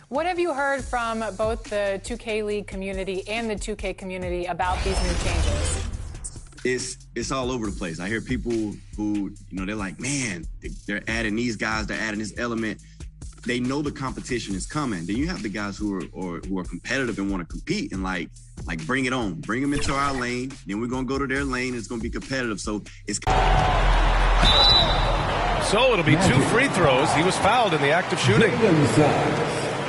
What have you heard from both the 2K League community and the 2K community about these new changes? It's all over the place. I hear people who, they're like, man, they're adding these guys, they're adding this element. They know the competition is coming. Then you have the guys who are competitive and want to compete and like bring it on, bring them into our lane. Then we're gonna go to their lane. It's gonna be competitive. So it'll be 2 free throws. He was fouled in the act of shooting.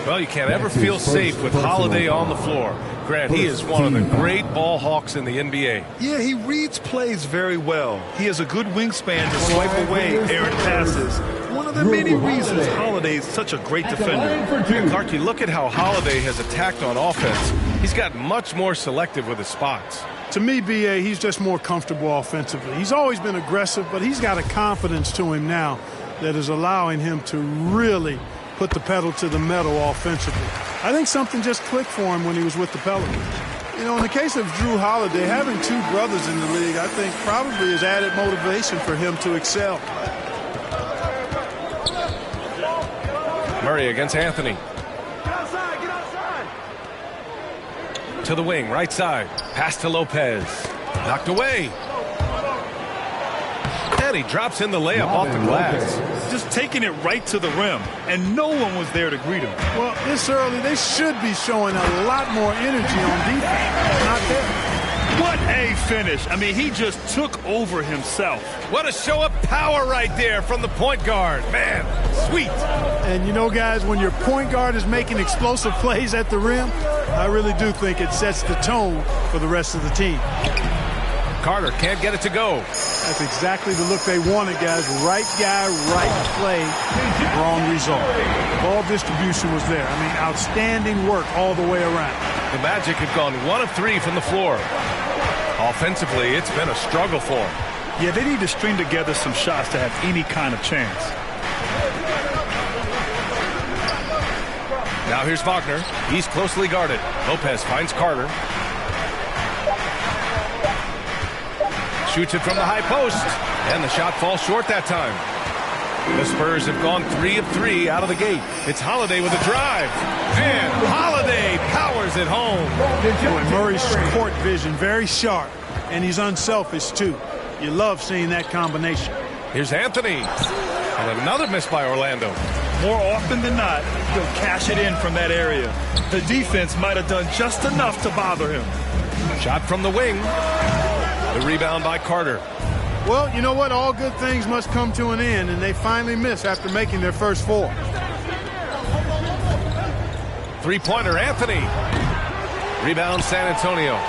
Well, you can't ever feel safe with Holiday on the floor. Grant, he is one of the great ball hawks in the NBA. Yeah, he reads plays very well. He has a good wingspan to swipe away errant passes. One of the many reasons Holiday is such a great defender. Clarky, look at how Holiday has attacked on offense. He's got much more selective with his spots. To me, B.A., he's just more comfortable offensively. He's always been aggressive, but he's got a confidence to him now that is allowing him to really put the pedal to the metal offensively. I think something just clicked for him when he was with the Pelicans. In the case of Drew Holiday, having 2 brothers in the league, I think probably is added motivation for him to excel. Murray against Anthony. Get outside. To the wing, right side. Pass to Lopez. Knocked away. And he drops in the layup off the glass. Just taking it right to the rim, and no one was there to greet him. Well, this early, they should be showing a lot more energy on defense. Not there. What a finish. I mean, he just took over himself. What a show of power right there from the point guard. Man, sweet. And guys, when your point guard is making explosive plays at the rim, I really do think it sets the tone for the rest of the team. Carter can't get it to go. That's exactly the look they wanted, guys. Right guy, right play, wrong result. Ball distribution was there. I mean, outstanding work all the way around. The Magic have gone 1 of 3 from the floor. Offensively, it's been a struggle for them. Yeah, they need to string together some shots to have any kind of chance. Now here's Wagner. He's closely guarded. Lopez finds Carter. Shoots it from the high post. And the shot falls short that time. The Spurs have gone 3 of 3 out of the gate. It's Holiday with a drive. And Holiday powers it home. Boy, Murray's court vision, very sharp. And he's unselfish, too. You love seeing that combination. Here's Anthony. And another miss by Orlando. More often than not, he'll cash it in from that area. The defense might have done just enough to bother him. Shot from the wing. The rebound by Carter. Well, you know what? All good things must come to an end, and they finally miss after making their first 4. Three-pointer, Anthony. Rebound, San Antonio.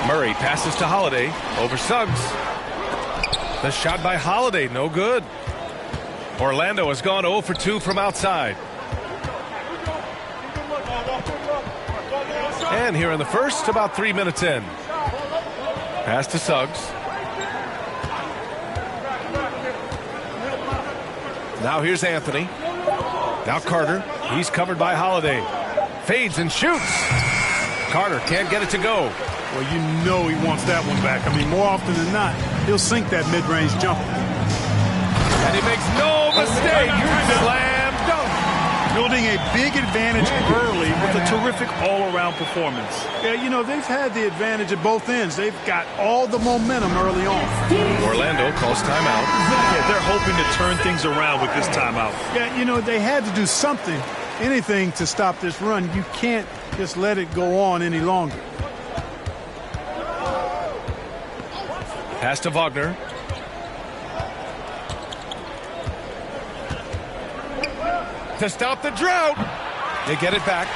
Murray passes to Holiday over Suggs. The shot by Holiday, no good. Orlando has gone 0 for 2 from outside. And here in the first, about 3 minutes in. Pass to Suggs. Now here's Anthony. Now Carter. He's covered by Holiday. Fades and shoots. Carter can't get it to go. Well, you know he wants that one back. I mean, more often than not, he'll sink that mid-range jumper. And he makes no mistake. Slam dunk. Building a big advantage early with a terrific all-around performance. Yeah, they've had the advantage at both ends. They've got all the momentum early on. Orlando calls timeout. Yeah, they're hoping to turn things around with this timeout. Yeah, they had to do something, anything to stop this run. You can't just let it go on any longer. Pass to Wagner. To stop the drought. They get it back.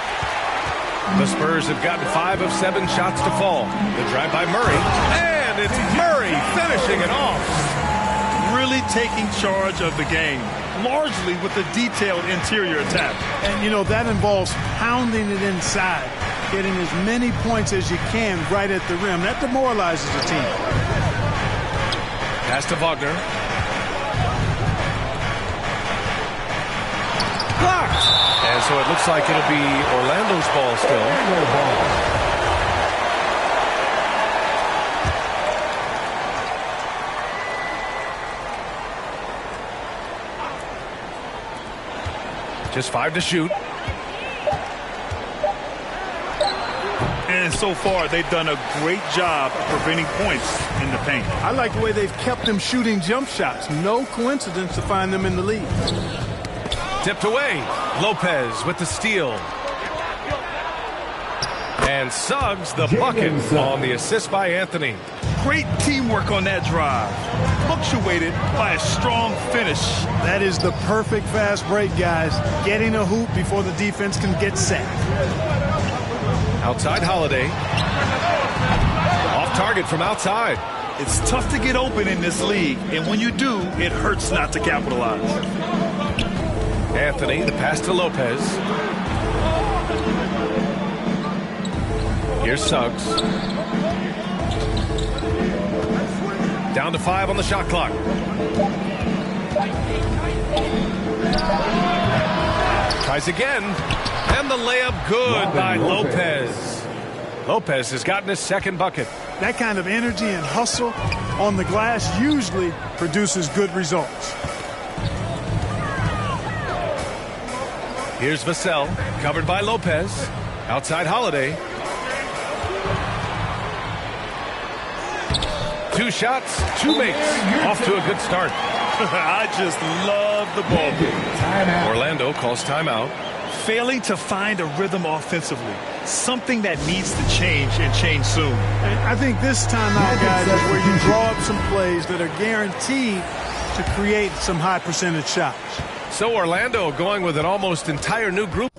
The Spurs have gotten 5 of 7 shots to fall. The drive by Murray. And it's Murray finishing it off. Really taking charge of the game, largely with a detailed interior attack. And, that involves pounding it inside, getting as many points as you can right at the rim. That demoralizes the team. Pass to Wagner. Blocked. And so it looks like it'll be Orlando's ball still. Just 5 to shoot. And so far, they've done a great job of preventing points in the paint. I like the way they've kept them shooting jump shots. No coincidence to find them in the lead. Tipped away. Lopez with the steal. And Suggs the bucket on the assist by Anthony. Great teamwork on that drive. Punctuated by a strong finish. That is the perfect fast break, guys. Getting a hoop before the defense can get set. Outside Holiday. Off target from outside. It's tough to get open in this league, and when you do, it hurts not to capitalize. Anthony, the pass to Lopez. Here's Suggs. Down to 5 on the shot clock. Tries again. And the layup good by Lopez. Lopez has gotten his second bucket. That kind of energy and hustle on the glass usually produces good results. Here's Vassell, covered by Lopez. Outside Holiday. 2 shots, 2 makes. Off to a good start. I just love the ball game. Orlando calls timeout. Failing to find a rhythm offensively. Something that needs to change and change soon. And I think this timeout, guys, is where you draw up some plays that are guaranteed to create some high percentage shots. So Orlando going with an almost entire new group.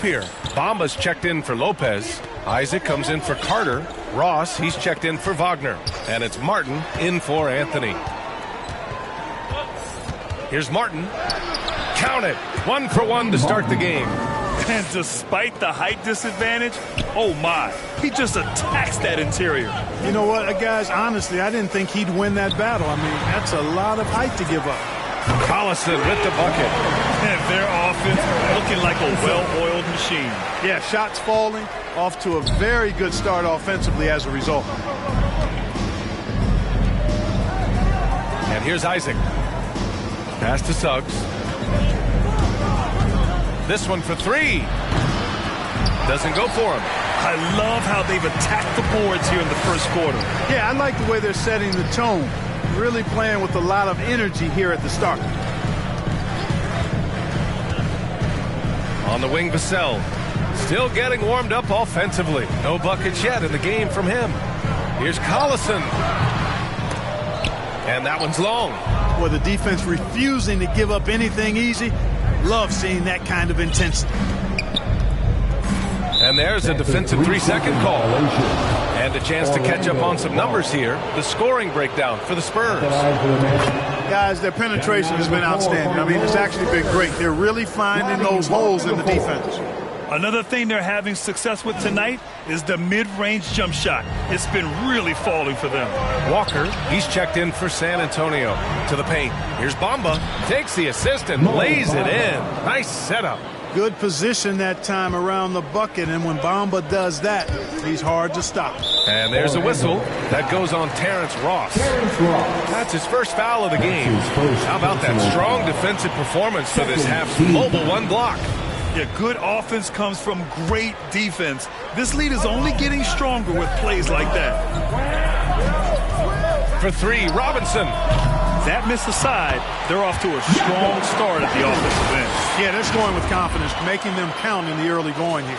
Here, Bamba's checked in for Lopez. Isaac comes in for Carter. Ross, he's checked in for Wagner. And it's Martin in for Anthony. Here's Martin. Count it. 1 for 1 to start the game. And despite the height disadvantage, oh my, he just attacks that interior. You know what, guys, honestly, I didn't think he'd win that battle. I mean, that's a lot of height to give up. Collison with the bucket. And their offense looking like a well-oiled machine. Yeah, shots falling, off to a very good start offensively as a result. And here's Isaac. Pass to Suggs. This one for 3. Doesn't go for him. I love how they've attacked the boards here in the first quarter. Yeah, I like the way they're setting the tone. Really playing with a lot of energy here at the start. On the wing, Vassell. Still getting warmed up offensively. No buckets yet in the game from him. Here's Collison. And that one's long. With the defense refusing to give up anything easy. Love seeing that kind of intensity. And there's a defensive 3-second call. And a chance to catch up on some numbers here. The scoring breakdown for the Spurs. Guys, their penetration has been outstanding. I mean, it's actually been great. They're really finding those holes in the defense. Another thing they're having success with tonight is the mid-range jump shot. It's been really falling for them. Walker, he's checked in for San Antonio. To the paint. Here's Bamba. Takes the assist and lays it in. Nice setup. Good position that time around the bucket, and when Bamba does that, he's hard to stop. And there's a whistle. That goes on Terrence Ross. That's his first foul of the game. How about that strong defensive performance for this half's mobile 1 block? Yeah, good offense comes from great defense. This lead is only getting stronger with plays like that. For 3, Robinson. That miss aside, they're off to a strong start at the offensive end. Yeah, they're scoring with confidence, making them count in the early going here.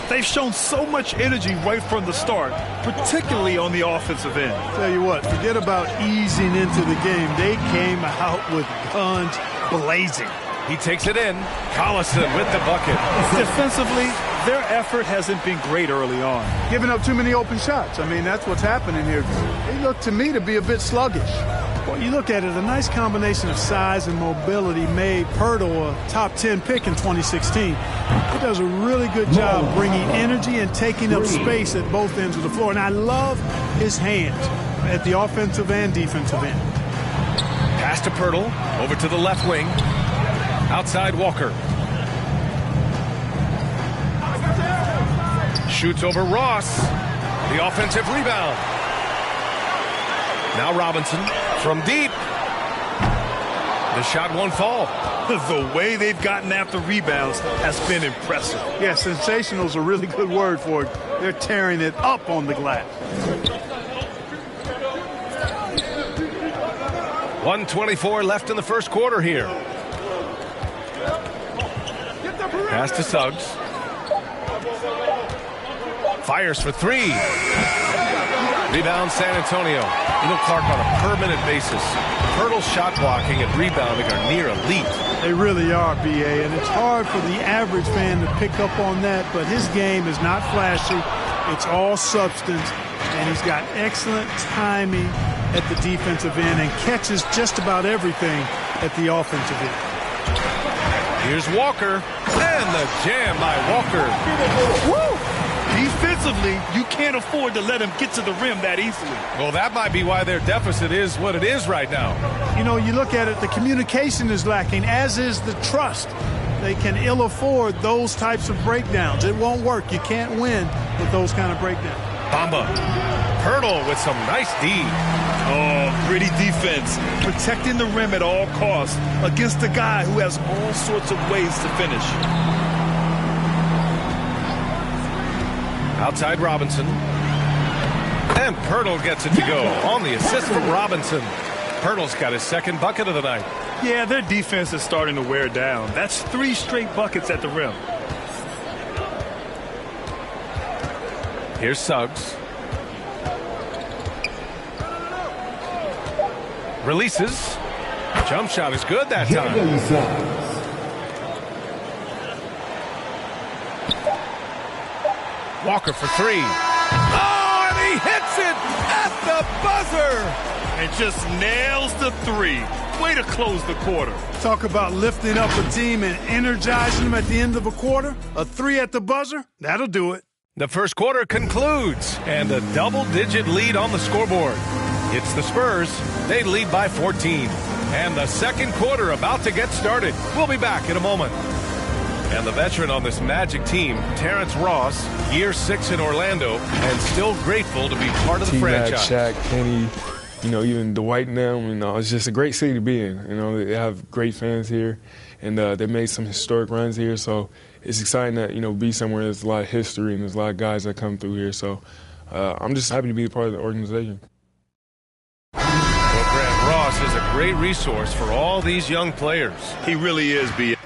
They've shown so much energy right from the start, particularly on the offensive end. Tell you what, forget about easing into the game. They came out with guns blazing. He takes it in. Collison with the bucket. Defensively, their effort hasn't been great early on. Giving up too many open shots. I mean, that's what's happening here. They look to me to be a bit sluggish. Well, you look at it, a nice combination of size and mobility made Pirtle a top 10 pick in 2016. He does a really good job bringing energy and taking up space at both ends of the floor. And I love his hands at the offensive and defensive end. Pass to Pirtle. Over to the left wing. Outside Walker. shoots over Ross. The offensive rebound. Now Robinson from deep. The shot won't fall. The way they've gotten after rebounds has been impressive. Yeah, sensational is a really good word for it. They're tearing it up on the glass. 1:24 left in the first quarter here. Pass to Suggs. Fires for three. Rebound San Antonio. Clark on a per-minute basis. Hurdle shot blocking and rebounding are near elite. They really are, B.A., and it's hard for the average fan to pick up on that, but his game is not flashy. It's all substance, and he's got excellent timing at the defensive end and catches just about everything at the offensive end. Here's Walker, and the jam by Walker. Woo! Defensively, you can't afford to let him get to the rim that easily. Well, that might be why their deficit is what it is right now. You know, you look at it, the communication is lacking, as is the trust. They can ill afford those types of breakdowns. It won't work. You can't win with those kind of breakdowns. Bamba. Hurdle with some nice D. Oh, gritty defense. Protecting the rim at all costs against a guy who has all sorts of ways to finish. Outside Robinson. And Pirtle gets it to go on the assist from Robinson. Pirtle's got his second bucket of the night. Yeah, their defense is starting to wear down. That's 3 straight buckets at the rim. Here's Suggs. Releases. Jump shot is good that time. Walker for three. Oh, and he hits it at the buzzer. And just nails the 3. Way to close the quarter. Talk about lifting up a team and energizing them at the end of a quarter. A 3 at the buzzer, that'll do it. The first quarter concludes, and a double-digit lead on the scoreboard. It's the Spurs. They lead by 14. And the second quarter about to get started. We'll be back in a moment. And the veteran on this Magic team, Terrence Ross, year 6 in Orlando, and still grateful to be part of the franchise. Shaq, Kenny, even Dwight and them, it's just a great city to be in. They have great fans here, and they made some historic runs here, so it's exciting that, be somewhere there's a lot of history and there's a lot of guys that come through here. So I'm just happy to be a part of the organization. Well, Grant, Ross is a great resource for all these young players. He really is, B.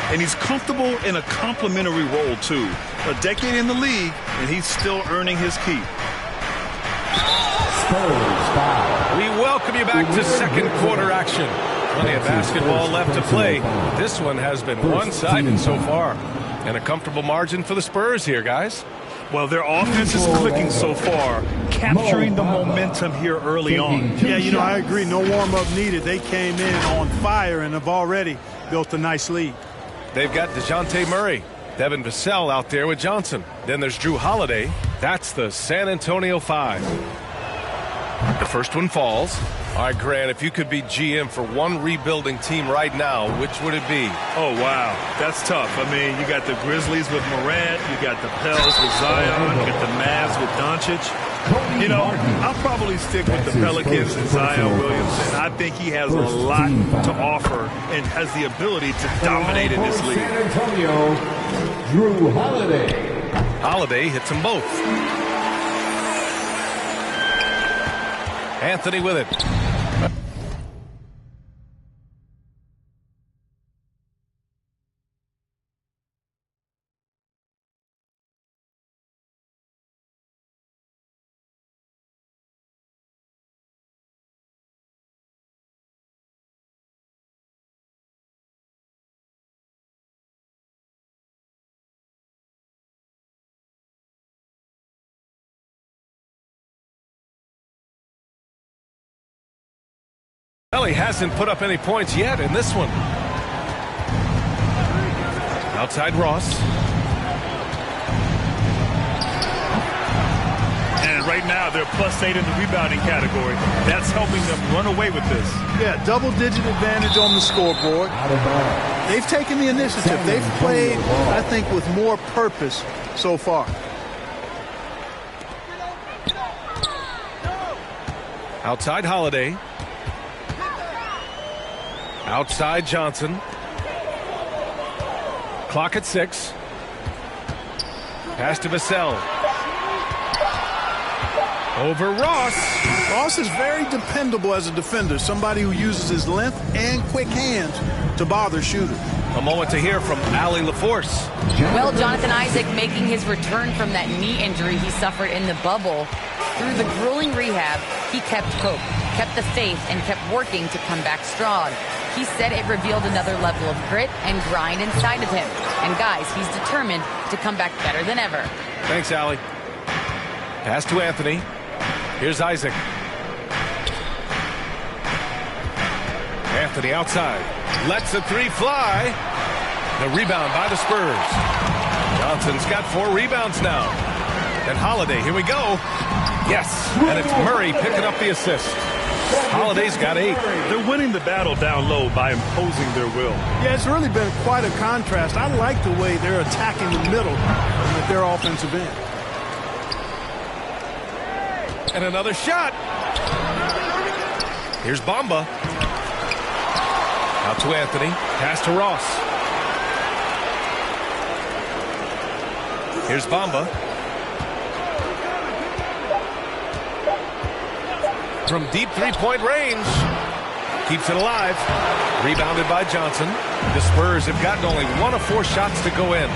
And he's comfortable in a complimentary role, too. A decade in the league, and he's still earning his keep. We welcome you back to second quarter action. Plenty of basketball left to play. This one has been one-sided so far. And a comfortable margin for the Spurs here, guys. Well, their offense is clicking so far, capturing the momentum here early on. Yeah, I agree. No warm-up needed. They came in on fire and have already built a nice lead. They've got DeJounte Murray, Devin Vassell out there with Johnson. Then there's Drew Holiday. That's the San Antonio 5. The first one falls. All right, Grant, if you could be GM for one rebuilding team right now, which would it be? Oh, wow. That's tough. You got the Grizzlies with Morant. You got the Pels with Zion. You got the Mavs with Doncic. I'll probably stick with the Pelicans and Zion Williamson. I think he has a lot to offer and has the ability to dominate in this league. San Antonio, Drew Holiday. Holiday hits them both. Anthony with it. really hasn't put up any points yet in this one. Outside Ross. And right now, they're +8 in the rebounding category. That's helping them run away with this. Yeah, double-digit advantage on the scoreboard. They've taken the initiative. They've played, I think, with more purpose so far. Outside Holiday. Outside Johnson. Clock at 6. Pass to Vassell. Over Ross. Ross is very dependable as a defender, somebody who uses his length and quick hands to bother shooters. A moment to hear from Allie LaForce. Well, Jonathan Isaac making his return from that knee injury he suffered in the bubble. Through the grueling rehab, he kept hope, kept the faith, and kept working to come back strong. He said it revealed another level of grit and grind inside of him. And guys, he's determined to come back better than ever. Thanks, Allie. Pass to Anthony. Here's Isaac. Anthony outside. Lets the three fly. The rebound by the Spurs. Johnson's got 4 rebounds now. And Holiday, here we go. Yes, and it's Murray picking up the assist. Holiday's got 8. They're winning the battle down low by imposing their will. Yeah, it's really been quite a contrast. I like the way they're attacking the middle at their offensive end. And another shot. Here's Bamba. Out to Anthony. Pass to Ross. Here's Bamba. From deep three-point range. Keeps it alive. Rebounded by Johnson. The Spurs have gotten only 1 of 4 shots to go in.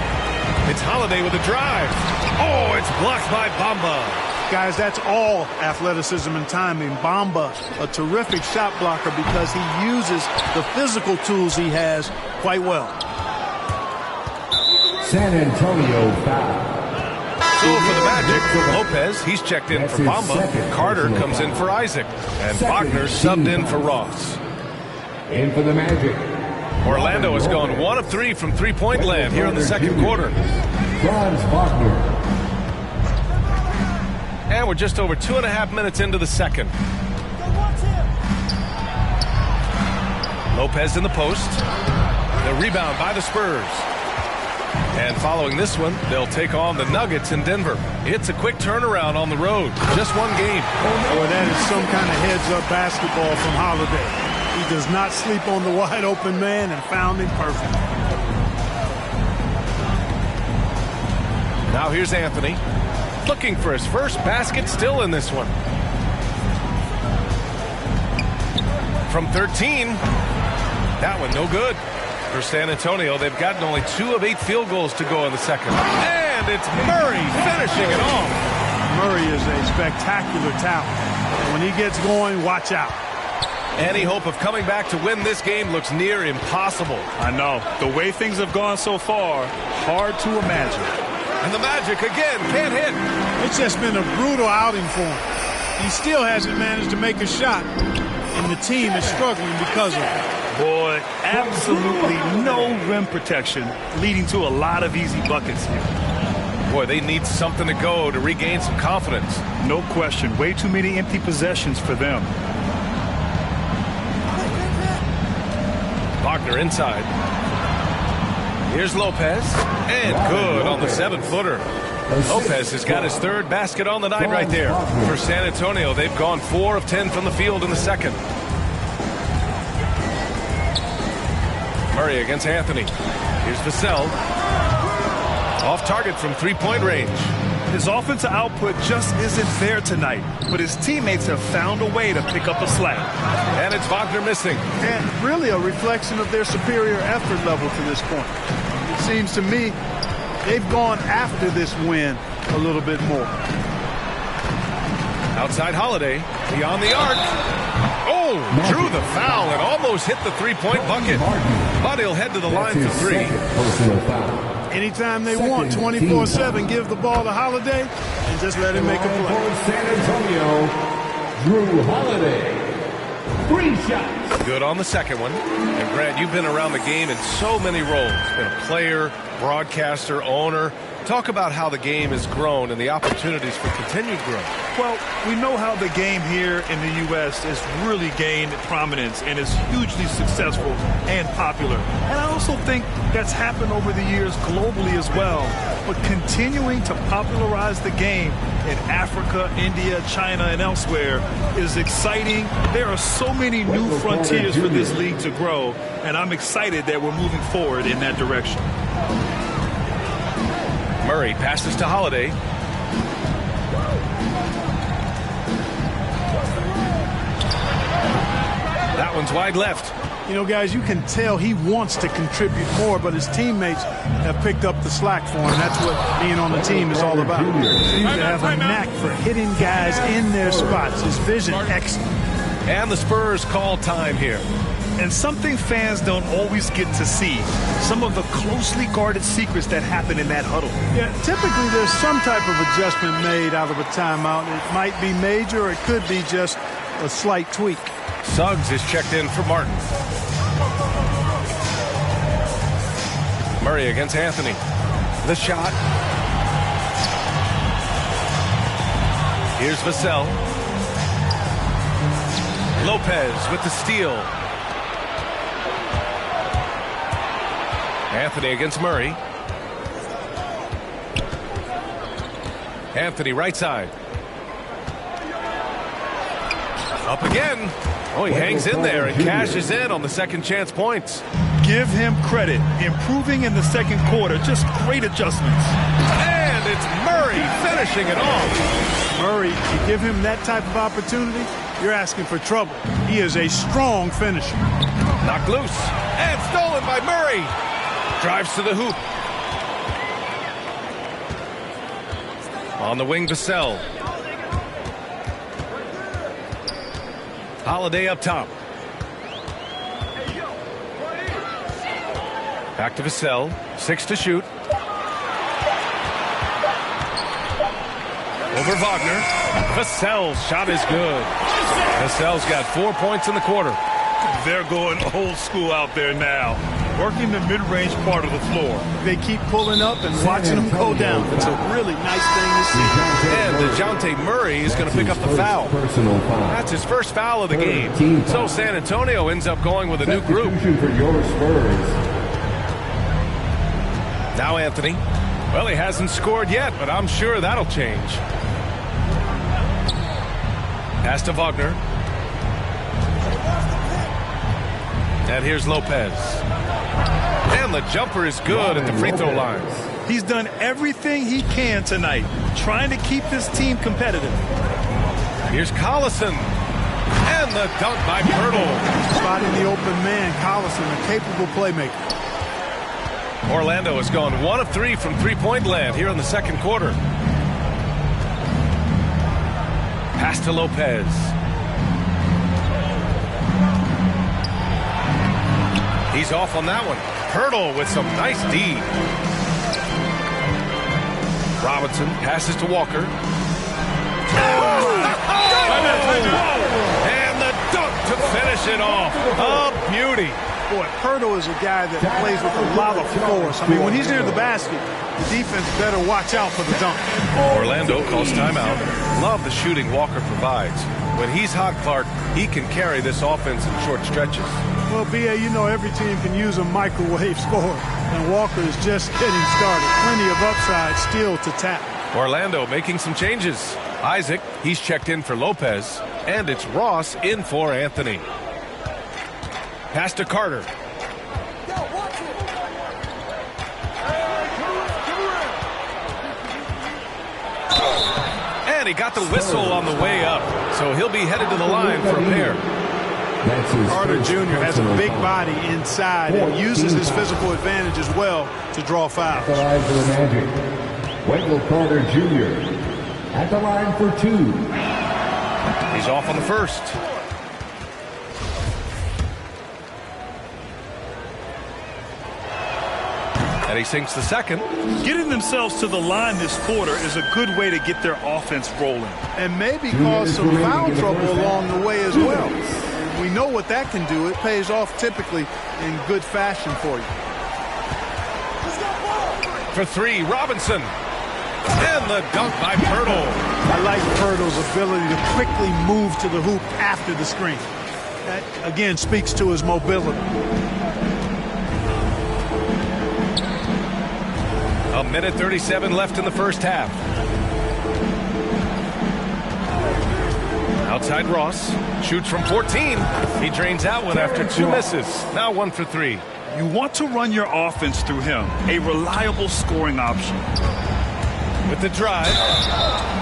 It's Holiday with a drive. Oh, it's blocked by Bamba. Guys, that's all athleticism and timing. Bamba, a terrific shot blocker because he uses the physical tools he has quite well. San Antonio foul. So for the Magic, Lopez, he's checked in for Bamba. Carter comes in for Isaac. And Wagner subbed in for Ross. In for the Magic. Orlando has gone 1 of 3 from three-point land here in the second quarter. Franz Wagner. And we're just over 2.5 minutes into the second. Lopez in the post. The rebound by the Spurs. And following this one, they'll take on the Nuggets in Denver. It's a quick turnaround on the road. Just 1 game. Boy, that is some kind of heads-up basketball from Holiday. He does not sleep on the wide-open man and found him perfect. Now here's Anthony. Looking for his first basket, still in this one. From 13. That one no good. For San Antonio, they've gotten only 2 of 8 field goals to go in the second. And it's Murray finishing it off. Murray is a spectacular talent. When he gets going, watch out. Any hope of coming back to win this game looks near impossible. I know. The way things have gone so far, hard to imagine. And the Magic again can't hit. It's just been a brutal outing for him. He still hasn't managed to make a shot, and the team is struggling because of it. Boy, absolutely no rim protection, leading to a lot of easy buckets here. Boy, they need something to go to regain some confidence. No question. Way too many empty possessions for them. Wagner inside. Here's Lopez. And good on the 7-footer. Lopez has got his 3rd basket on the night right there. For San Antonio, they've gone 4 of 10 from the field in the second. Murray against Anthony. Here's Vassell. Off target from 3-point range. His offensive output just isn't there tonight, but his teammates have found a way to pick up the slack. And it's Wagner missing. And really a reflection of their superior effort level to this point. It seems to me they've gone after this win a little bit more. Outside Holiday, beyond the arc. Oh, drew the foul and almost hit the 3-point bucket. But he'll head to the line for 3. Anytime they want, 24/7, give the ball to Holiday and just let him make a play. San Antonio, Drew Holiday. 3 shots. Good on the second one. And Grant, you've been around the game in so many roles. Been a player, broadcaster, owner. Talk about how the game has grown and the opportunities for continued growth. Well, we know how the game here in the U.S. has really gained prominence and is hugely successful and popular. And I also think that's happened over the years globally as well. But continuing to popularize the game in Africa, India, China, and elsewhere is exciting. There are so many new frontiers for this league to grow, and I'm excited that we're moving forward in that direction. Murray passes to Holiday. That one's wide left. You know, guys, you can tell he wants to contribute more, but his teammates have picked up the slack for him. That's what being on the team is all about. He seems to have a knack for hitting guys in their spots. His vision, excellent. And the Spurs call time here. And something fans don't always get to see, some of the closely guarded secrets that happen in that huddle. Yeah, typically there's some type of adjustment made out of a timeout. It might be major or it could be just a slight tweak. Suggs is checked in for Martin. Murray against Anthony. The shot. Here's Vassell. Lopez with the steal. Anthony against Murray. Anthony right side. Up again. Oh, he hangs in there and cashes in on the second chance points. Give him credit. Improving in the second quarter. Just great adjustments. And it's Murray finishing it off. Murray, you give him that type of opportunity, you're asking for trouble. He is a strong finisher. Knocked loose. And stolen by Murray. Drives to the hoop. On the wing, Vassell. Holiday up top. Back to Vassell. 6 to shoot. Over Wagner. Vassell's shot is good. Vassell's got 4 points in the quarter. They're going old school out there now. Working the mid-range part of the floor. They keep pulling up and watching them go down. It's a really nice thing to see. And DeJounte Murray is going to pick up the foul. That's his first foul of the game. So San Antonio ends up going with a new group. Now Anthony. Well, he hasn't scored yet, but I'm sure that'll change. Pass to Wagner. And here's Lopez. And the jumper is good at the free throw line. He's done everything he can tonight, trying to keep this team competitive. Here's Collison. And the dunk by Pirtle. Spotting the open man, Collison, a capable playmaker. Orlando has gone 1 of 3 from three-point land here in the second quarter. Pass to Lopez. He's off on that one. Pirtle with some nice D. Robinson passes to Walker. And the dunk to finish it off. A beauty. Boy, Pirtle is a guy that plays with a lot of force. I mean, when he's near the basket, the defense better watch out for the dunk. Orlando calls timeout. Love the shooting Walker provides. When he's hot, Clark, he can carry this offense in short stretches. Well, B.A., you know every team can use a microwave score, and Walker is just getting started. Plenty of upside still to tap. Orlando making some changes. Isaac, he's checked in for Lopez, and it's Ross in for Anthony. Pass to Carter. And he got the whistle on the way up, so he'll be headed to the line for a pair. Carter Jr. has a big body inside and uses his physical advantage as well to draw fouls. At the line for the Magic, Wendell Carter Jr. at the line for 2. He's off on the first. And he sinks the second. Getting themselves to the line this quarter is a good way to get their offense rolling. And maybe cause some foul trouble along the way as well. We know what that can do. It pays off typically in good fashion for you. For three, Robinson. And the dunk by Pirtle. I like Pirtle's ability to quickly move to the hoop after the screen. That, again, speaks to his mobility. A minute 37 left in the first half. Outside Ross. Shoots from 14. He drains that one after 2 misses. Now 1 for 3. You want to run your offense through him. A reliable scoring option. With the drive.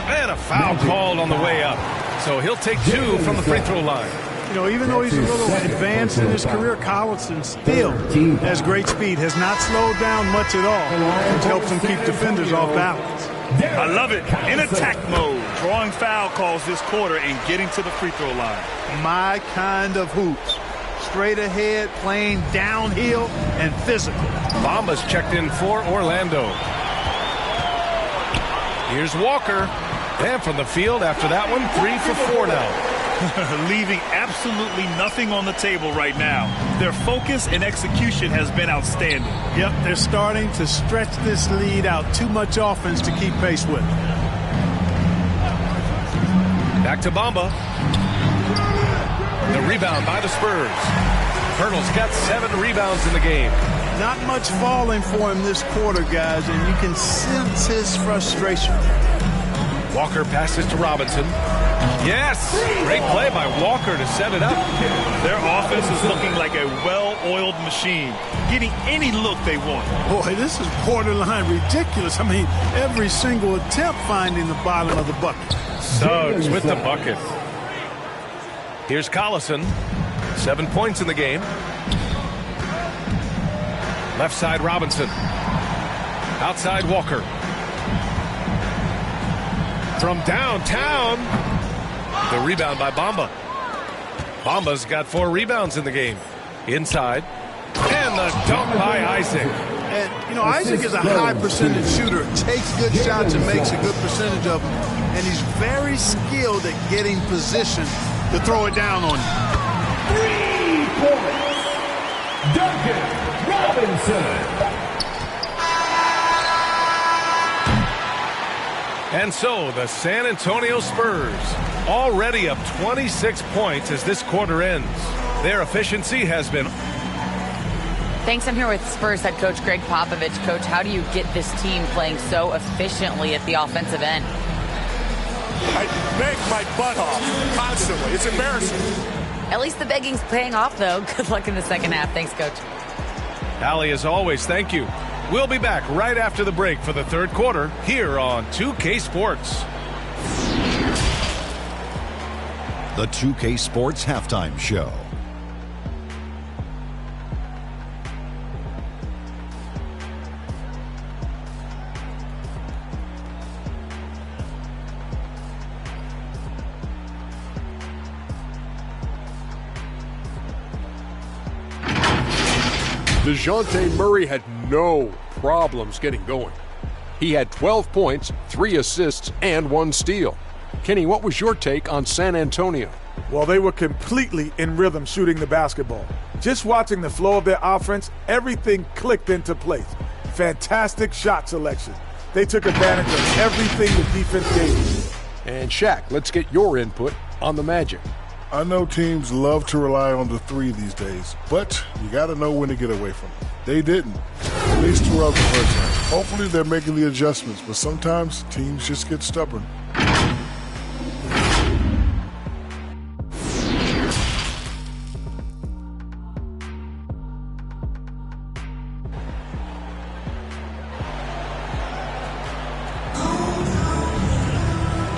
And a foul called on the way up. So he'll take 2 from the free throw line. You know, even though he's a little advanced in his career, Collison still has great speed, has not slowed down much at all, which helps him keep defenders off balance. I love it. In attack mode, drawing foul calls this quarter and getting to the free throw line. My kind of hoops. Straight ahead, playing downhill, and physical. Bamba's checked in for Orlando. Here's Walker. And from the field after that one, 3 for 4 now. Leaving absolutely nothing on the table right now. Their focus and execution has been outstanding. Yep, they're starting to stretch this lead out. Too much offense to keep pace with. Back to Bamba. The rebound by the Spurs. Pirtle's got 7 rebounds in the game. Not much falling for him this quarter, guys, and you can sense his frustration. Walker passes to Robinson. Yes! Great play by Walker to set it up. Their offense is looking like a well-oiled machine, getting any look they want. Boy, this is borderline ridiculous. I mean, every single attempt finding the bottom of the bucket. Suggs with the bucket. Here's Collison. 7 points in the game. Left side Robinson. Outside Walker. From downtown. The rebound by Bamba. Bamba's got 4 rebounds in the game. Inside. And the dunk by Isaac. And, you know, Isaac is a high percentage shooter. Takes good shots and makes a good percentage of them. And he's very skilled at getting position to throw it down on you. 3 points. Duncan Robinson. And so the San Antonio Spurs already up 26 points as this quarter ends. Their efficiency has been... Thanks. I'm here with Spurs head coach Greg Popovich. Coach, how do you get this team playing so efficiently at the offensive end? I beg my butt off constantly. It's embarrassing. At least the begging's paying off, though. Good luck in the second half. Thanks, Coach. Allie, as always, thank you. We'll be back right after the break for the third quarter here on 2K Sports. The 2K Sports Halftime Show. DeJounte Murray had no problems getting going. He had 12 points, 3 assists, and 1 steal. Kenny, what was your take on San Antonio? Well, they were completely in rhythm shooting the basketball. Just watching the flow of their offense, everything clicked into place. Fantastic shot selection. They took advantage of everything the defense gave them. And Shaq, let's get your input on the Magic. I know teams love to rely on the 3 these days, but you got to know when to get away from it. They didn't, at least throughout the first half. Hopefully they're making the adjustments, but sometimes teams just get stubborn.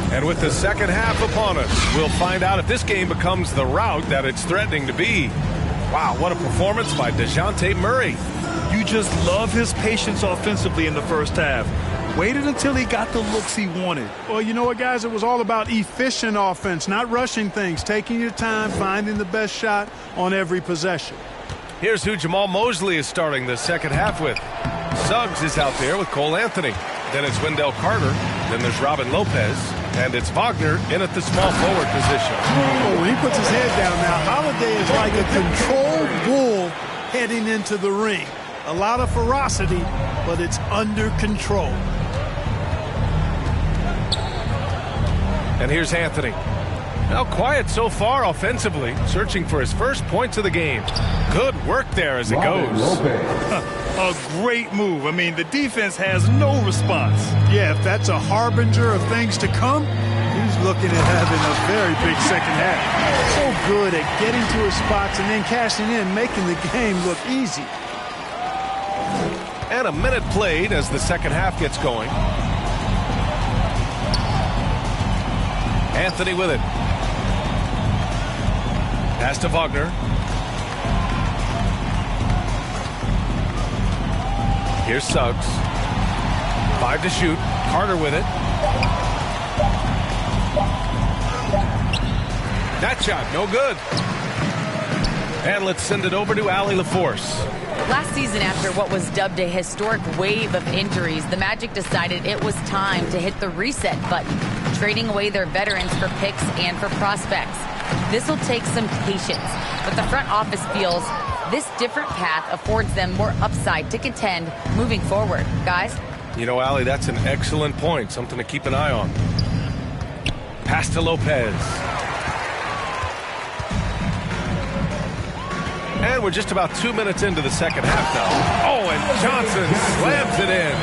And with the second half upon us, we'll find out if this game becomes the rout that it's threatening to be. Wow, what a performance by DeJounte Murray. You just love his patience offensively in the first half. Waited until he got the looks he wanted. Well, you know what, guys? It was all about efficient offense, not rushing things, taking your time, finding the best shot on every possession. Here's who Jamal Mosley is starting the second half with. Suggs is out there with Cole Anthony. Then it's Wendell Carter. Then there's Robin Lopez. And it's Wagner in at the small forward position. Oh, when he puts his head down now, Holiday is like a controlled bull heading into the ring. A lot of ferocity, but it's under control. And here's Anthony. Now quiet so far offensively, searching for his first points of the game. Good work there as it goes. A great move. I mean, the defense has no response. Yeah, if that's a harbinger of things to come, he's looking at having a very big second half. So good at getting to his spots and then cashing in, making the game look easy. And a minute played as the second half gets going. Anthony with it. Pass to Wagner. Here's Suggs. 5 to shoot. Carter with it. That shot, no good. And let's send it over to Allie LaForce. Last season, after what was dubbed a historic wave of injuries, the Magic decided it was time to hit the reset button, trading away their veterans for picks and for prospects. This will take some patience, but the front office feels this different path affords them more upside to contend moving forward. Guys? You know, Allie, that's an excellent point. Something to keep an eye on. Pass to Lopez. And we're just about 2 minutes into the second half now. Oh, and Johnson slams it in.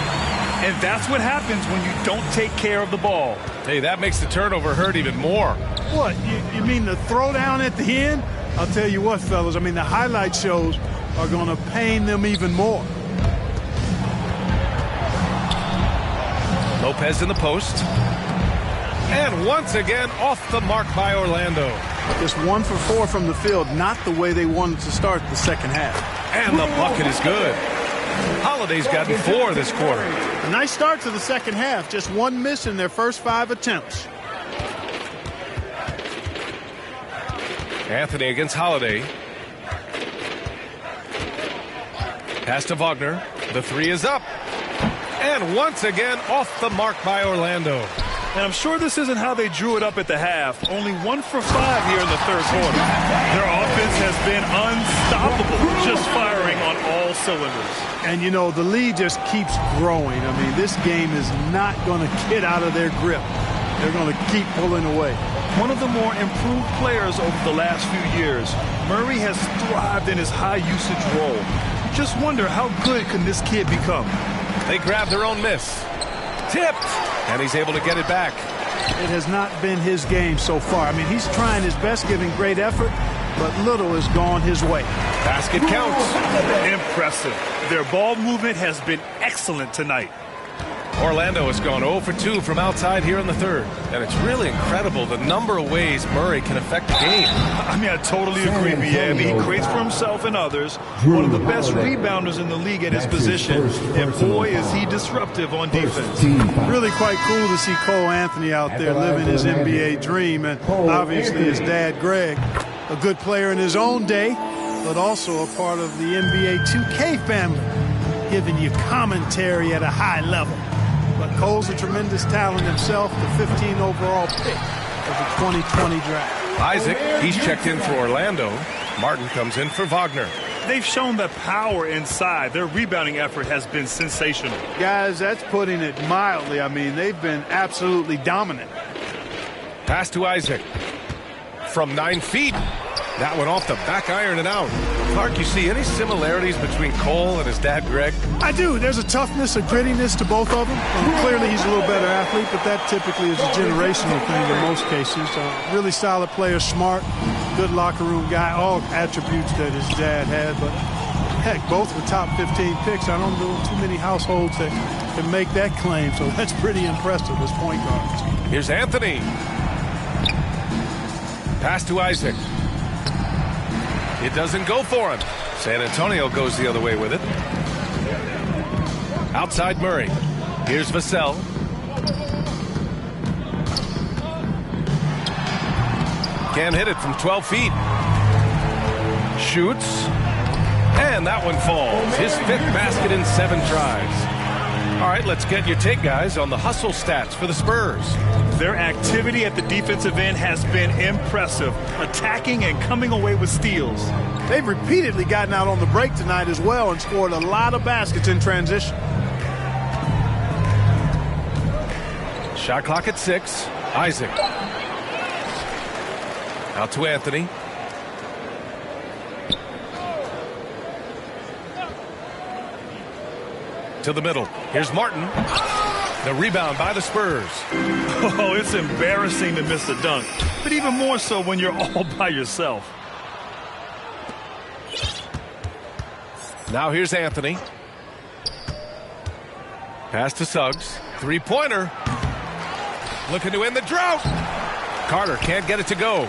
And that's what happens when you don't take care of the ball. Hey, that makes the turnover hurt even more. What, you mean the throwdown at the end? I'll tell you what, fellas, I mean, the highlight shows are going to pain them even more. Lopez in the post. And once again, off the mark by Orlando. Just 1 for 4 from the field, not the way they wanted to start the second half. And the bucket is good. Holiday's gotten 4 this quarter. A nice start to the second half, just 1 miss in their first 5 attempts. Anthony against Holiday. Pass to Wagner. The 3 is up. And once again, off the mark by Orlando. And I'm sure this isn't how they drew it up at the half. Only 1 for 5 here in the third quarter. Their offense has been unstoppable, just firing on all cylinders. And, you know, the lead just keeps growing. I mean, this game is not going to get out of their grip. They're going to keep pulling away. One of the more improved players over the last few years, Murray has thrived in his high-usage role. Just wonder how good can this kid become? They grab their own miss. Tipped, and he's able to get it back. It has not been his game so far. I mean, he's trying his best, giving great effort, but little has gone his way. Basket counts. Impressive. Their ball movement has been excellent tonight. Orlando has gone 0 for 2 from outside here in the third. And it's really incredible the number of ways Murray can affect the game. I mean, I totally agree, Miami. He creates for himself and others. One of the best rebounders in the league at his position. And boy, is he disruptive on defense. Really quite cool to see Cole Anthony out there living his NBA dream. And obviously his dad, Greg, a good player in his own day, but also a part of the NBA 2K family, giving you commentary at a high level. But Cole's a tremendous talent himself, the 15 overall pick of the 2020 draft. Isaac, he's checked in for Orlando. Martin comes in for Wagner. They've shown the power inside. Their rebounding effort has been sensational. Guys, that's putting it mildly. I mean, they've been absolutely dominant. Pass to Isaac. From 9 feet. That one off the back iron and out. Clark, you see any similarities between Cole and his dad, Greg? I do. There's a toughness, a grittiness to both of them. Clearly, he's a little better athlete, but that typically is a generational thing in most cases. Really solid player, smart, good locker room guy, all attributes that his dad had. But, heck, both were top 15 picks. I don't know too many households that can make that claim, so that's pretty impressive as point guards. Here's Anthony. Pass to Isaac. It doesn't go for him. San Antonio goes the other way with it. Outside Murray. Here's Vassell. Can't hit it from 12 feet. Shoots. And that one falls. His 5th basket in 7 tries. All right, let's get your take, guys, on the hustle stats for the Spurs. Their activity at the defensive end has been impressive, attacking and coming away with steals. They've repeatedly gotten out on the break tonight as well and scored a lot of baskets in transition. Shot clock at 6. Isaac. Out to Anthony. To the middle. Here's Martin. The rebound by the Spurs. Oh, it's embarrassing to miss the dunk, but even more so when you're all by yourself. Now here's Anthony. Pass to Suggs. Three-pointer. Looking to end the drought. Carter can't get it to go.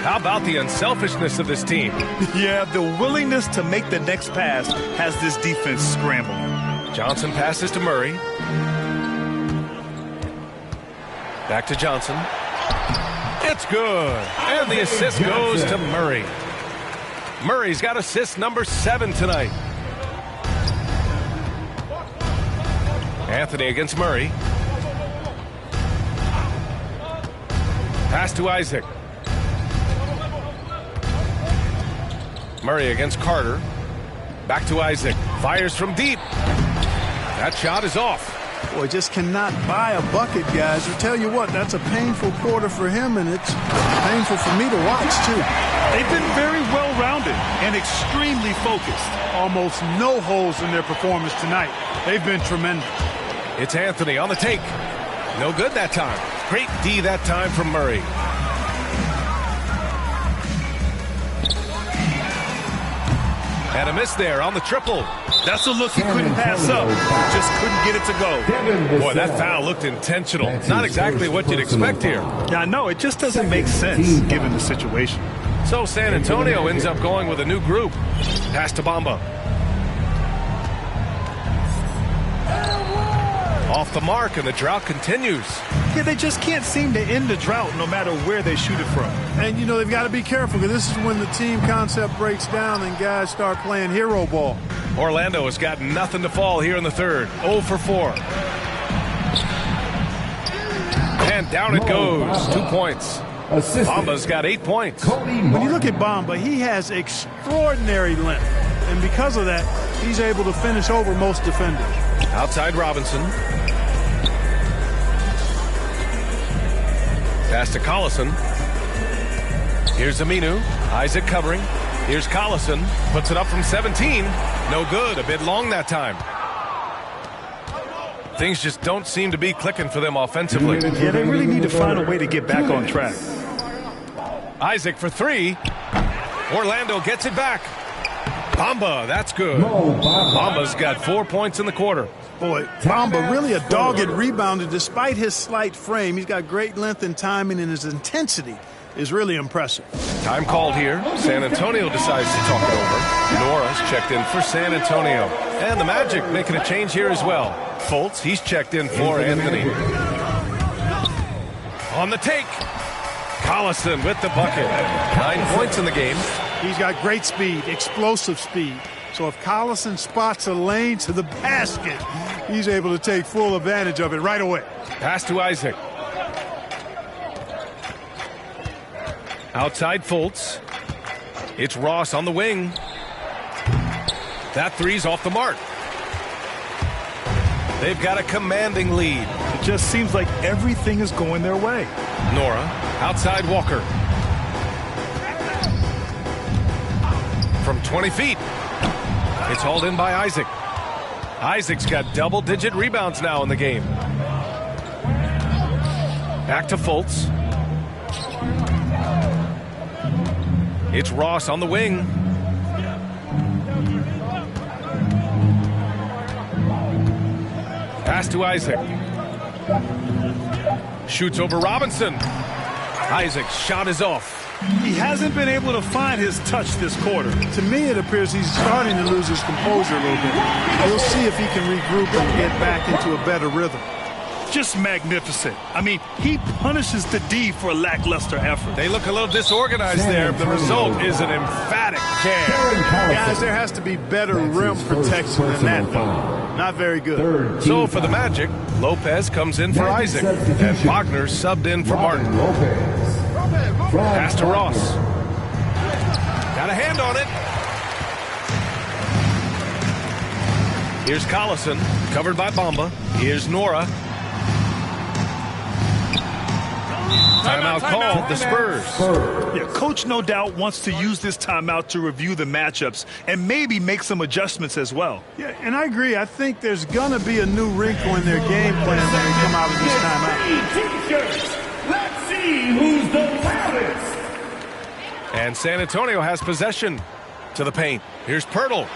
How about the unselfishness of this team? Yeah, the willingness to make the next pass has this defense scrambling. Johnson passes to Murray. Back to Johnson. It's good. And the assist goes to Murray. Murray's got assist number 7 tonight. Anthony against Murray. Pass to Isaac. Murray against Carter. Back to Isaac. Fires from deep. That shot is off. Boy, just cannot buy a bucket, guys. I tell you what, that's a painful quarter for him, and it's painful for me to watch, too. They've been very well-rounded and extremely focused. Almost no holes in their performance tonight. They've been tremendous. It's Anthony on the take. No good that time. Great D that time from Murray. And a miss there on the triple. That's a look he couldn't pass up. Just couldn't get it to go. Boy, that foul looked intentional. Not exactly what you'd expect here. Yeah, I know. It just doesn't make sense given the situation. So San Antonio ends up going with a new group. Pass to Bamba. Off the mark, and the drought continues. Yeah, they just can't seem to end the drought no matter where they shoot it from. And, you know, they've got to be careful because this is when the team concept breaks down and guys start playing hero ball. Orlando has got nothing to fall here in the third. 0 for 4. And down it goes. 2 points. Bamba's got 8 points. When you look at Bamba, he has extraordinary length. And because of that, he's able to finish over most defenders. Outside Robinson. Pass to Collison. Here's Aminu. Isaac covering. Here's Collison. Puts it up from 17. No good. A bit long that time. Things just don't seem to be clicking for them offensively. Yeah, they really need to find a way to get back on track. Isaac for 3. Orlando gets it back. Bamba, that's good. Bamba's got 4 points in the quarter. Boy, Bamba really a dogged rebounder despite his slight frame. He's got great length and timing, and his intensity is really impressive. Time called here. San Antonio decides to talk it over. Nora's checked in for San Antonio. And the Magic making a change here as well. Fultz, he's checked in for Anthony. On the take. Collison with the bucket. 9 points in the game. He's got great speed, explosive speed. So if Collison spots a lane to the basket, he's able to take full advantage of it right away. Pass to Isaac. Outside Fultz. It's Ross on the wing. That three's off the mark. They've got a commanding lead. It just seems like everything is going their way. Nora, outside Walker. From 20 feet. It's hauled in by Isaac. Isaac's got double-digit rebounds now in the game. Back to Fultz. It's Ross on the wing. Pass to Isaac. Shoots over Robinson. Isaac's shot is off. He hasn't been able to find his touch this quarter. To me, it appears he's starting to lose his composure a little bit. We'll see if he can regroup and get back into a better rhythm. just magnificent. I mean, he punishes the D for a lackluster effort. They look a little disorganized there. The result is an emphatic jam. Guys, there has to be better rim protection than that, though. Not very good. So for the Magic, Lopez comes in for Isaac, and Wagner subbed in for Martin. Pass to Ross. Got a hand on it. Here's Collison, covered by Bamba. Here's Nora. Timeout called, the Spurs. Yeah, Coach no doubt wants to use this timeout to review the matchups and maybe make some adjustments as well. Yeah, and I agree. I think there's going to be a new wrinkle in their game plan when they come out of this timeout. Let's see who's the loudest. And San Antonio has possession to the paint. Here's Pirtle.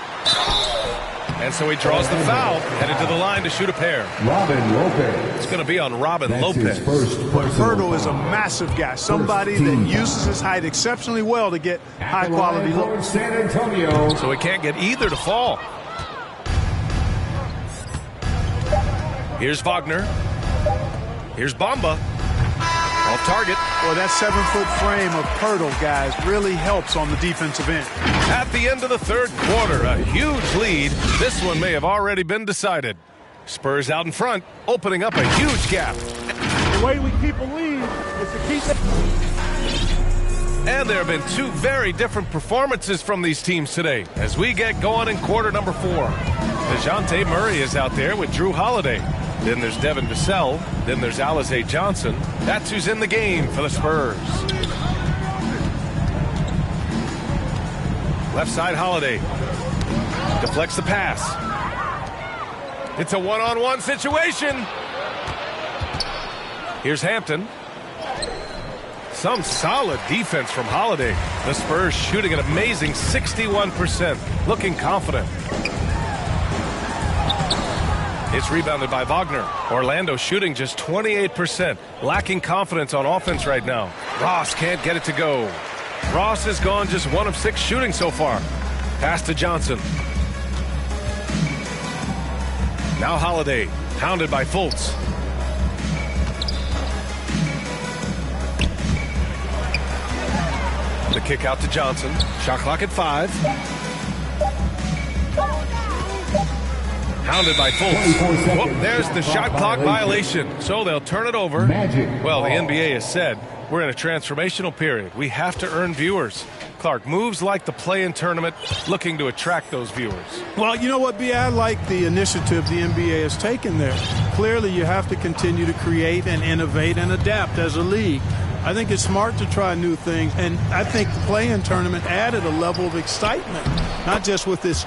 And so he draws the foul, headed to the line to shoot a pair. Robin Lopez. It's going to be on Robin Lopez. Pirtle is a massive guy, somebody that uses his height exceptionally well to get high-quality looks. San Antonio. So he can't get either to fall. Here's Wagner. Here's Bamba. Off target. Well, that 7-foot frame of Pirtle, guys, really helps on the defensive end. At the end of the third quarter, a huge lead. This one may have already been decided. Spurs out in front, opening up a huge gap. The way we keep a lead is to keep it. And there have been two very different performances from these teams today as we get going in quarter number 4. DeJounte Murray is out there with Drew Holiday. Then there's Devin Vassell. Then there's Alize Johnson. That's who's in the game for the Spurs. Left side, Holiday. Deflects the pass. It's a one-on-one situation. Here's Hampton. Some solid defense from Holiday. The Spurs shooting an amazing 61%. Looking confident. It's rebounded by Wagner. Orlando shooting just 28%. Lacking confidence on offense right now. Ross can't get it to go. Ross has gone just 1 of 6 shooting so far. Pass to Johnson. Now Holiday, pounded by Fultz. The kick out to Johnson. Shot clock at 5. Pounded by Fultz. Whoop, there's the shot clock violation. So they'll turn it over. Well, the NBA has said we're in a transformational period. We have to earn viewers. Clark, moves like the play-in tournament, looking to attract those viewers. Well, you know what, B? I like the initiative the NBA has taken there. Clearly, you have to continue to create and innovate and adapt as a league. I think it's smart to try new things, and I think the play-in tournament added a level of excitement, not just with its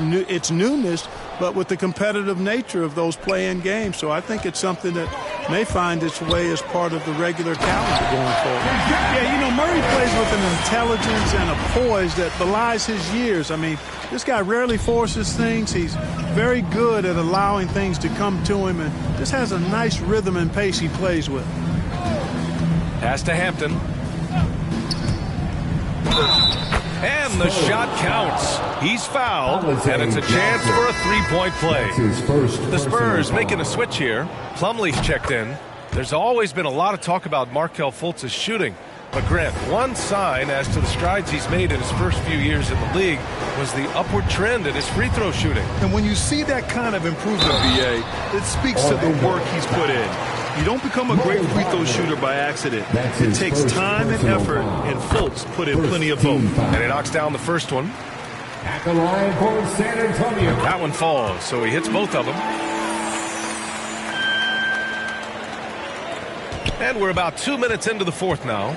newness, but with the competitive nature of those play-in games. So I think it's something that may find its way as part of the regular calendar going forward. Yeah, you know, Murray plays with an intelligence and a poise that belies his years. I mean, this guy rarely forces things. He's very good at allowing things to come to him, and just has a nice rhythm and pace he plays with. Pass to Hampton. And the shot counts. He's fouled, and it's a chance for a three-point play. The Spurs making a switch here. Plumlee's checked in. There's always been a lot of talk about Markelle Fultz's shooting. But Grant, one sign as to the strides he's made in his first few years in the league was the upward trend in his free throw shooting. And when you see that kind of improvement, BA, it speaks to the work he's put in. You don't become a great free throw shooter by accident. It takes time and effort, and Fultz put in plenty of both. And he knocks down the first one. At the line for San Antonio. That one falls, so he hits both of them. And we're about 2 minutes into the fourth now.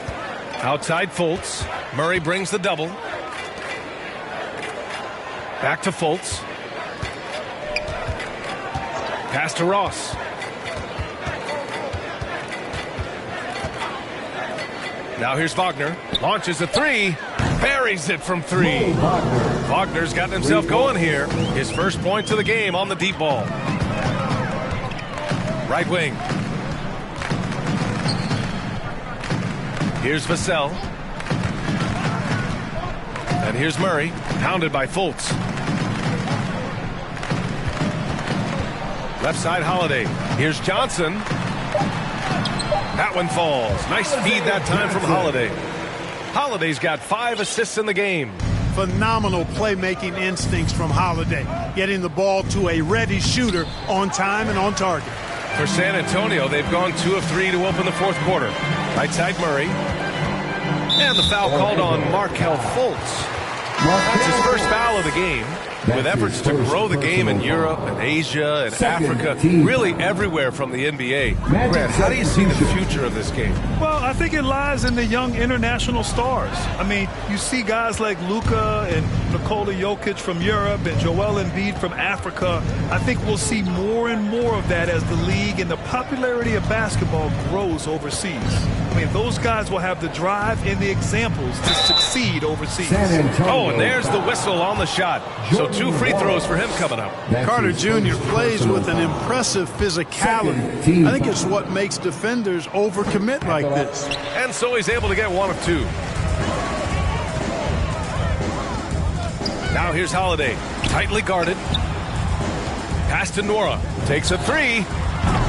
Outside Fultz. Murray brings the double. Back to Fultz. Pass to Ross. Now here's Wagner. Launches a three. Buries it from 3. Wagner's gotten himself going here. His first points of the game on the deep ball. Right wing. Here's Vassell. And here's Murray. Pounded by Fultz. Left side Holiday. Here's Johnson. That one falls. Nice feed that time from Holiday. Holiday's got 5 assists in the game. Phenomenal playmaking instincts from Holiday, getting the ball to a ready shooter on time and on target. For San Antonio, they've gone 2 of 3 to open the fourth quarter. Right side Murray. And the foul called on Markelle Fultz. That's his first foul of the game. With efforts to grow the game in Europe and Asia and Africa, really everywhere from the NBA. Grant, how do you see the future of this game? Well, I think it lies in the young international stars. I mean, you see guys like Luka and Nikola Jokic from Europe and Joel Embiid from Africa. I think we'll see more and more of that as the league and the popularity of basketball grows overseas. I mean, those guys will have the drive and the examples to succeed overseas. Oh, and there's the whistle on the shot. So 2 free throws for him coming up. Carter Jr. plays with an impressive physicality. I think it's what makes defenders overcommit like this. And so he's able to get 1 of 2. Now here's Holiday. Tightly guarded. Pass to Nora. Takes a 3.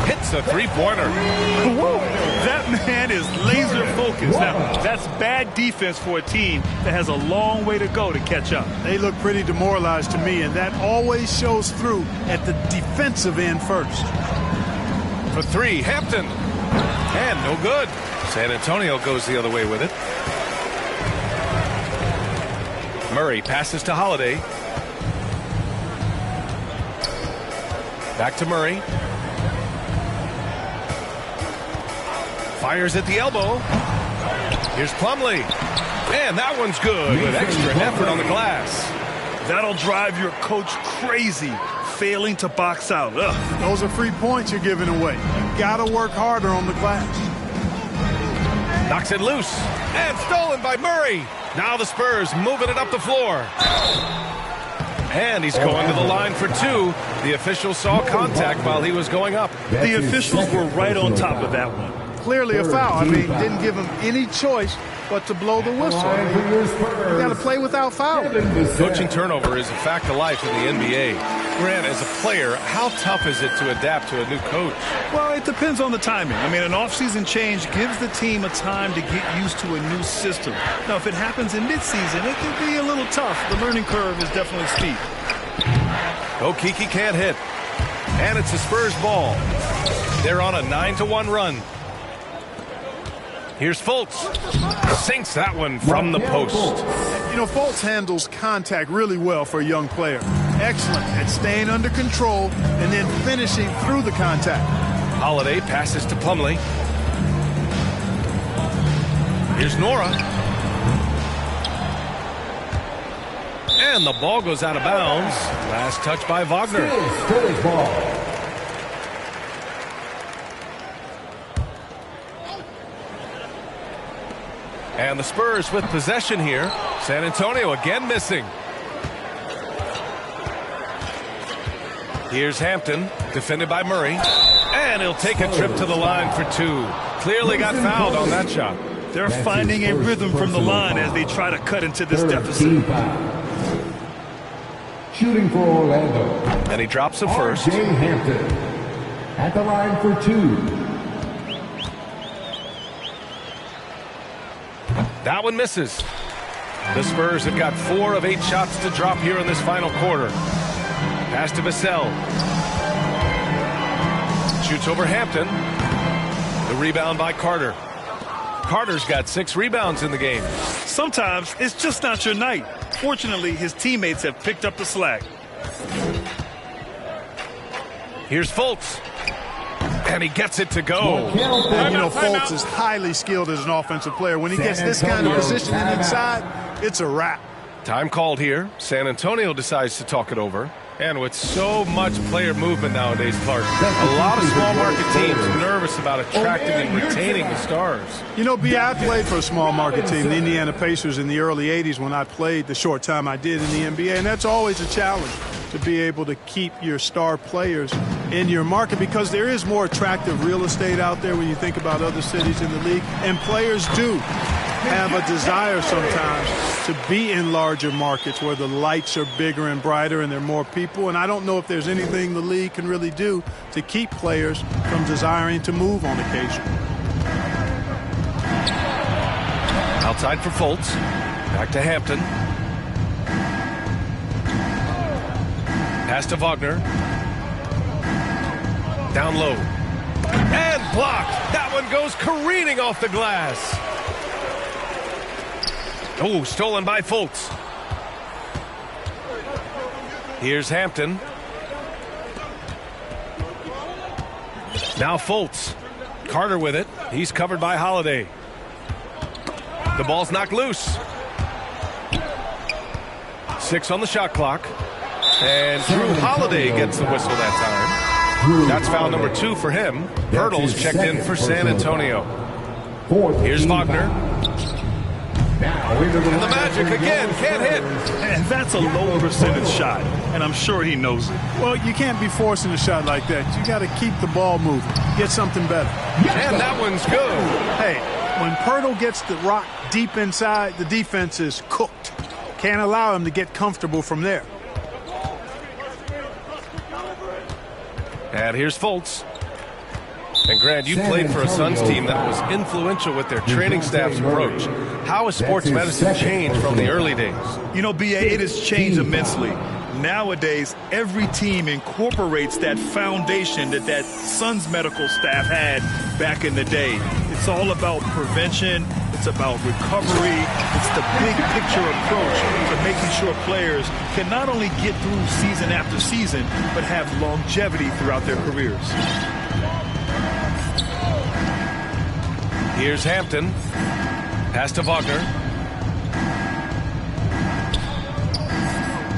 Hits a 3-pointer. That man is laser focused. Now, that's bad defense for a team that has a long way to go to catch up. They look pretty demoralized to me, and that always shows through at the defensive end first. For 3, Hampton. And no good. San Antonio goes the other way with it. Murray passes to Holiday. Back to Murray. Fires at the elbow. Here's Plumlee. And that one's good with extra effort on the glass. That'll drive your coach crazy, failing to box out. Ugh. Those are free points you're giving away. You got to work harder on the glass. Knocks it loose. And stolen by Murray. Now the Spurs moving it up the floor. And he's going to the line for 2. The official saw contact while he was going up. The officials were right on top of that one. Clearly a foul. I mean, didn't give him any choice but to blow the whistle. You got to play without foul. Coaching turnover is a fact of life in the NBA. Grant, as a player, how tough is it to adapt to a new coach? Well, it depends on the timing. I mean, an offseason change gives the team a time to get used to a new system. Now, if it happens in midseason, it can be a little tough. The learning curve is definitely steep. Okeke can't hit. And it's the Spurs ball. They're on a 9-1 run. Here's Fultz. Sinks that one from the post. You know, Fultz handles contact really well for a young player. Excellent at staying under control and then finishing through the contact. Holiday passes to Plumlee. Here's Nora. And the ball goes out of bounds. Last touch by Wagner. And the Spurs with possession here. San Antonio again missing. Here's Hampton, defended by Murray. And he'll take a trip to the line for 2. Clearly got fouled on that shot. They're finding a rhythm from the line as they try to cut into this deficit. Shooting for Orlando. And he drops the first. R.J. Hampton at the line for 2. That one misses. The Spurs have got 4 of 8 shots to drop here in this final quarter. Pass to Vassell. Shoots over Hampton. The rebound by Carter. Carter's got 6 rebounds in the game. Sometimes it's just not your night. Fortunately, his teammates have picked up the slack. Here's Fultz. And he gets it to go. And, you know, Fultz is highly skilled as an offensive player. When he gets this kind of positioning inside, it's a wrap. Time called here. San Antonio decides to talk it over. And with so much player movement nowadays, Clark, a lot of small market teams are nervous about attracting and retaining the stars. You know, I played for a small market team, the Indiana Pacers, in the early 80s when I played the short time I did in the NBA. And that's always a challenge, to be able to keep your star players in your market, because there is more attractive real estate out there when you think about other cities in the league, and players do have a desire sometimes to be in larger markets where the lights are bigger and brighter and there are more people. And I don't know if there's anything the league can really do to keep players from desiring to move on occasion. Outside for Fultz. Back to Hampton. Pass to Wagner. Down low. And blocked. That one goes careening off the glass. Oh, stolen by Fultz. Here's Hampton. Now Fultz. Carter with it. He's covered by Holiday. The ball's knocked loose. 6 on the shot clock. And Drew Holiday gets the whistle that time. That's foul number 2 for him. Hurdle's checked in for San Antonio. Here's Wagner. And the Magic again can't hit. And that's a low percentage shot, and I'm sure he knows it. Well, you can't be forcing a shot like that. You got to keep the ball moving. Get something better. And that one's good. Hey, when Pirtle gets the rock deep inside, the defense is cooked. Can't allow him to get comfortable from there. And here's Fultz. And Grant, you played for a Suns team that was influential with their training staff's approach. How has sports medicine changed from the early days? You know, B.A., it has changed immensely. Nowadays, every team incorporates that foundation that Suns medical staff had back in the day. It's all about prevention. It's about recovery. It's the big picture approach to making sure players can not only get through season after season, but have longevity throughout their careers. Here's Hampton. Pass to Wagner.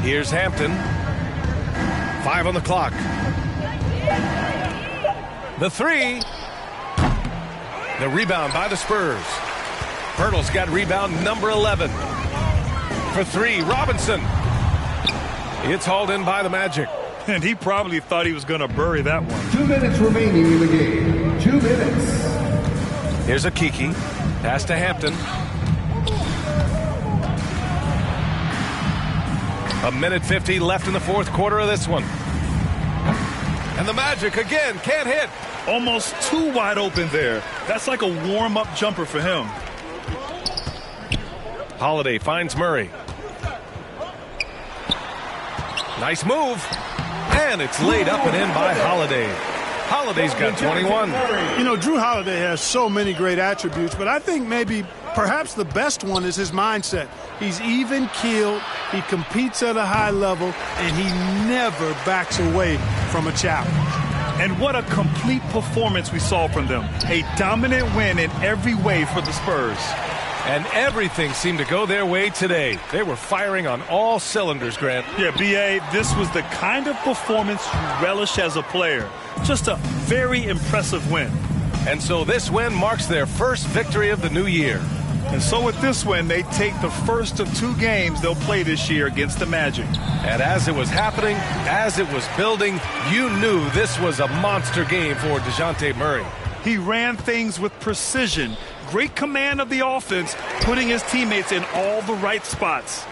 Here's Hampton. 5 on the clock. The 3. The rebound by the Spurs. Pirtle's got rebound number 11. For 3, Robinson. It's hauled in by the Magic. And he probably thought he was going to bury that one. 2 minutes remaining in the game. 2 minutes. Here's a Kiki. Pass to Hampton. A minute 50 left in the fourth quarter of this one. And the Magic again can't hit. Almost too wide open there. That's like a warm-up jumper for him. Holiday finds Murray. Nice move. And it's laid up and in by Holiday. Holiday's got 21. You know, Drew Holiday has so many great attributes, but I think perhaps the best one is his mindset. He's even-keeled, he competes at a high level, and he never backs away from a challenge. And what a complete performance we saw from them. A dominant win in every way for the Spurs. And everything seemed to go their way today. They were firing on all cylinders, Grant. Yeah, B.A., this was the kind of performance you relish as a player. Just a very impressive win. And so this win marks their first victory of the new year. And so with this win, they take the first of 2 games they'll play this year against the Magic. And as it was happening, as it was building, you knew this was a monster game for DeJounte Murray. He ran things with precision, great command of the offense, putting his teammates in all the right spots.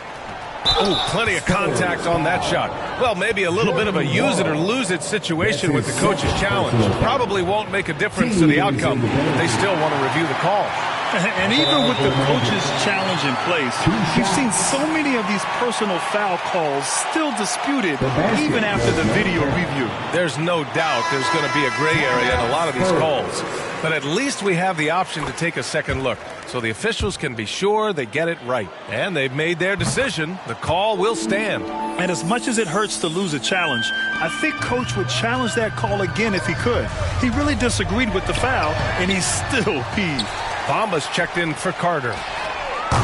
Oh, plenty of contact on that shot. Well, maybe a little bit of a use it or lose it situation with the coach's challenge. Probably won't make a difference to the outcome, but they still want to review the call. And even with the coach's challenge in place, we've seen so many of these personal foul calls still disputed even after the video review. There's no doubt there's going to be a gray area in a lot of these calls. But at least we have the option to take a second look, so the officials can be sure they get it right. And they've made their decision. The call will stand. And as much as it hurts to lose a challenge, I think Coach would challenge that call again if he could. He really disagreed with the foul, and he's still peeved. Bamba's checked in for Carter.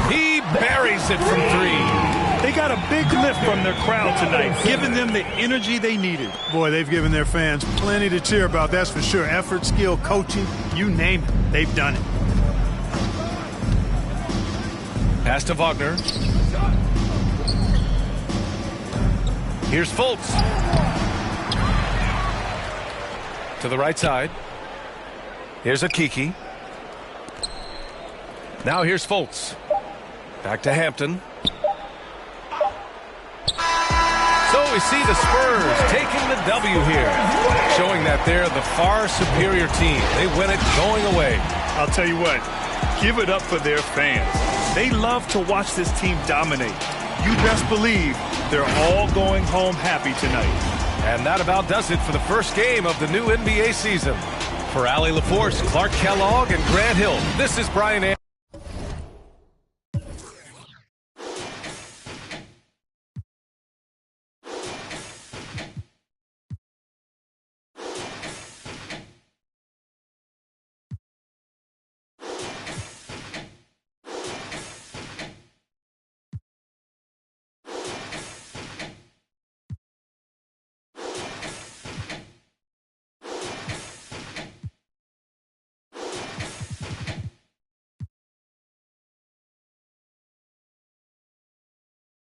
He buries it from 3. They got a big lift from their crowd tonight, giving them the energy they needed. Boy, they've given their fans plenty to cheer about, that's for sure. Effort, skill, coaching, you name it, they've done it. Pass to Wagner. Here's Fultz. To the right side. Here's a Kiki. Now here's Fultz. Back to Hampton. So we see the Spurs taking the W here, showing that they're the far superior team. They win it going away. I'll tell you what, give it up for their fans. They love to watch this team dominate. You best believe they're all going home happy tonight. And that about does it for the first game of the new NBA season. For Allie LaForce, Clark Kellogg, and Grant Hill, this is Brian Anderson.